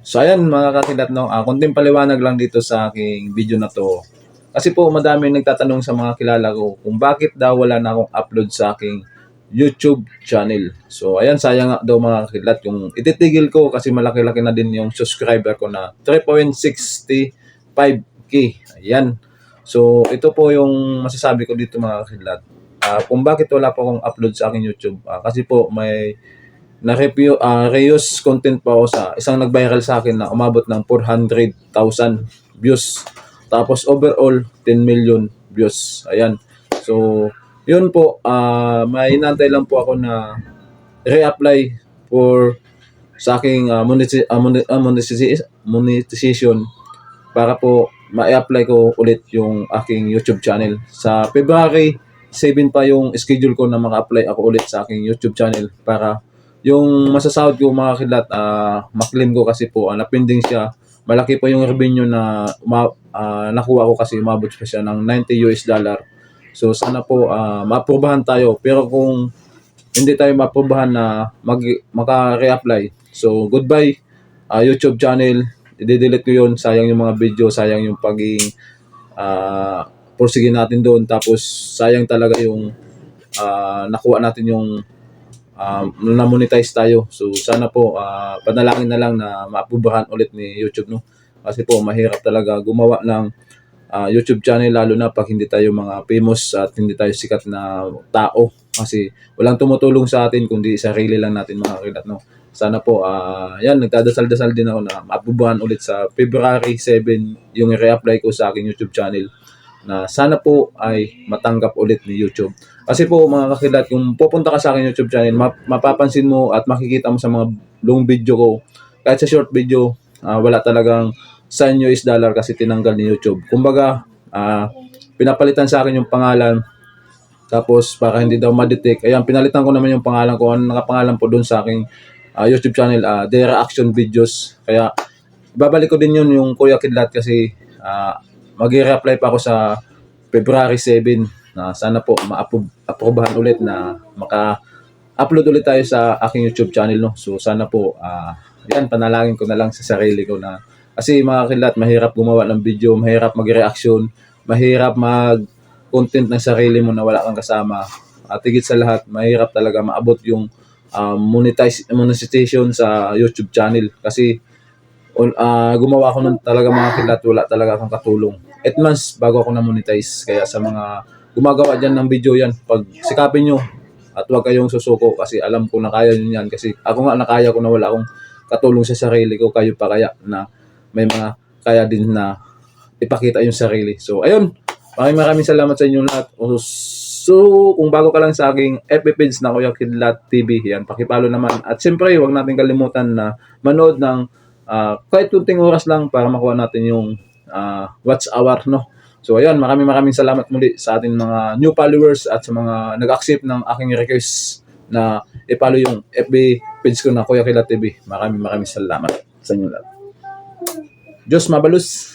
So ayan mga kakilat, no, konting paliwanag lang dito sa aking video na to. Kasi po madaming nagtatanong sa mga kilala ko kung bakit daw wala na akong upload sa aking YouTube channel. So ayan, sayang nga daw mga kakilat yung ititigil ko kasi malaki-laki na din yung subscriber ko na 3.65k. Ayan. So ito po yung masasabi ko dito mga kakilat. Kung bakit wala pa akong upload sa aking YouTube. Kasi po may na-review, reuse content pa ako sa isang nag-viral sa akin na umabot ng 400,000 views. Tapos overall, 10 million views. Ayan. So, yun po, may inantay lang po ako na re-apply for sa aking monetization para po ma-apply ko ulit yung aking YouTube channel. Sa February 7 pa yung schedule ko na maka-apply ako ulit sa aking YouTube channel para yung masasahod ko mga kilat, maklaim ko kasi po, napinding siya. Malaki pa yung revenue na nakuha ko kasi umabot pa siya ng $90. So sana po maaprubahan tayo. Pero kung hindi tayo maaprubahan na maka-reapply, so goodbye YouTube channel. I-delete ko yun. Sayang yung mga video, sayang yung pagiging pursige natin doon. Tapos sayang talaga yung nakuha natin yung na-monetize tayo. So sana po panalangin na lang na maaprobahan ulit ni YouTube, no. Kasi po mahirap talaga gumawa ng YouTube channel lalo na pag hindi tayo mga famous at hindi tayo sikat na tao. Kasi walang tumutulong sa atin kundi sarili lang natin mga kilat, no. Sana po yan, nagdadasal-dasal din ako na maaprobahan ulit sa February 7 yung i-reapply ko sa aking YouTube channel na sana po ay matanggap ulit ni YouTube. Kasi po mga kakilat, kung pupunta ka sa akin YouTube channel, mapapansin mo at makikita mo sa mga long video ko, kahit sa short video, wala talagang sign $US kasi tinanggal ni YouTube. Kumbaga, pinapalitan sa akin yung pangalan, tapos para hindi daw ma-detect, ayan, pinalitan ko naman yung pangalan ko. Ano nakapangalan po doon sa aking YouTube channel, The Reaction Videos. Kaya, babalik ko din yun yung Kuya Kidlat kasi mag-i-reply pa ako sa February 7 na sana po ma-aprobahan ulit na maka-upload ulit tayo sa aking YouTube channel, no. So sana po yan, panalangin ko na lang sa sarili ko na kasi mga kilat, mahirap gumawa ng video, mahirap mag-reaction, mahirap mag-content ng sarili mo na wala kang kasama. At higit sa lahat, mahirap talaga maabot yung monetization sa YouTube channel kasi gumawa ako ng talaga mga kilat, wala talaga akong katulong. 8 months bago ako na-monetize. Kaya sa mga gumagawa dyan ng video yan, pag sikapin nyo at huwag kayong susuko kasi alam ko na kaya nyo yan. Kasi ako nga nakaya ko na wala akong katulong sa sarili ko. Kayo pa kaya na may mga kaya din na ipakita yung sarili. So ayun, maraming salamat sa inyong lahat. So kung bago ka lang sa aking FB page na Kuya Kidlat TV, yan, pakipalo naman. At siyempre, huwag natin kalimutan na manood ng kahit kunting oras lang para makuha natin yung watch hour, no. So ayun, maraming salamat muli sa ating mga new followers at sa mga nag-accept ng aking request na i-follow yung FB page ko na Kuya Kidlat TV. Maraming salamat sa inyo lahat. Diyos mabalus.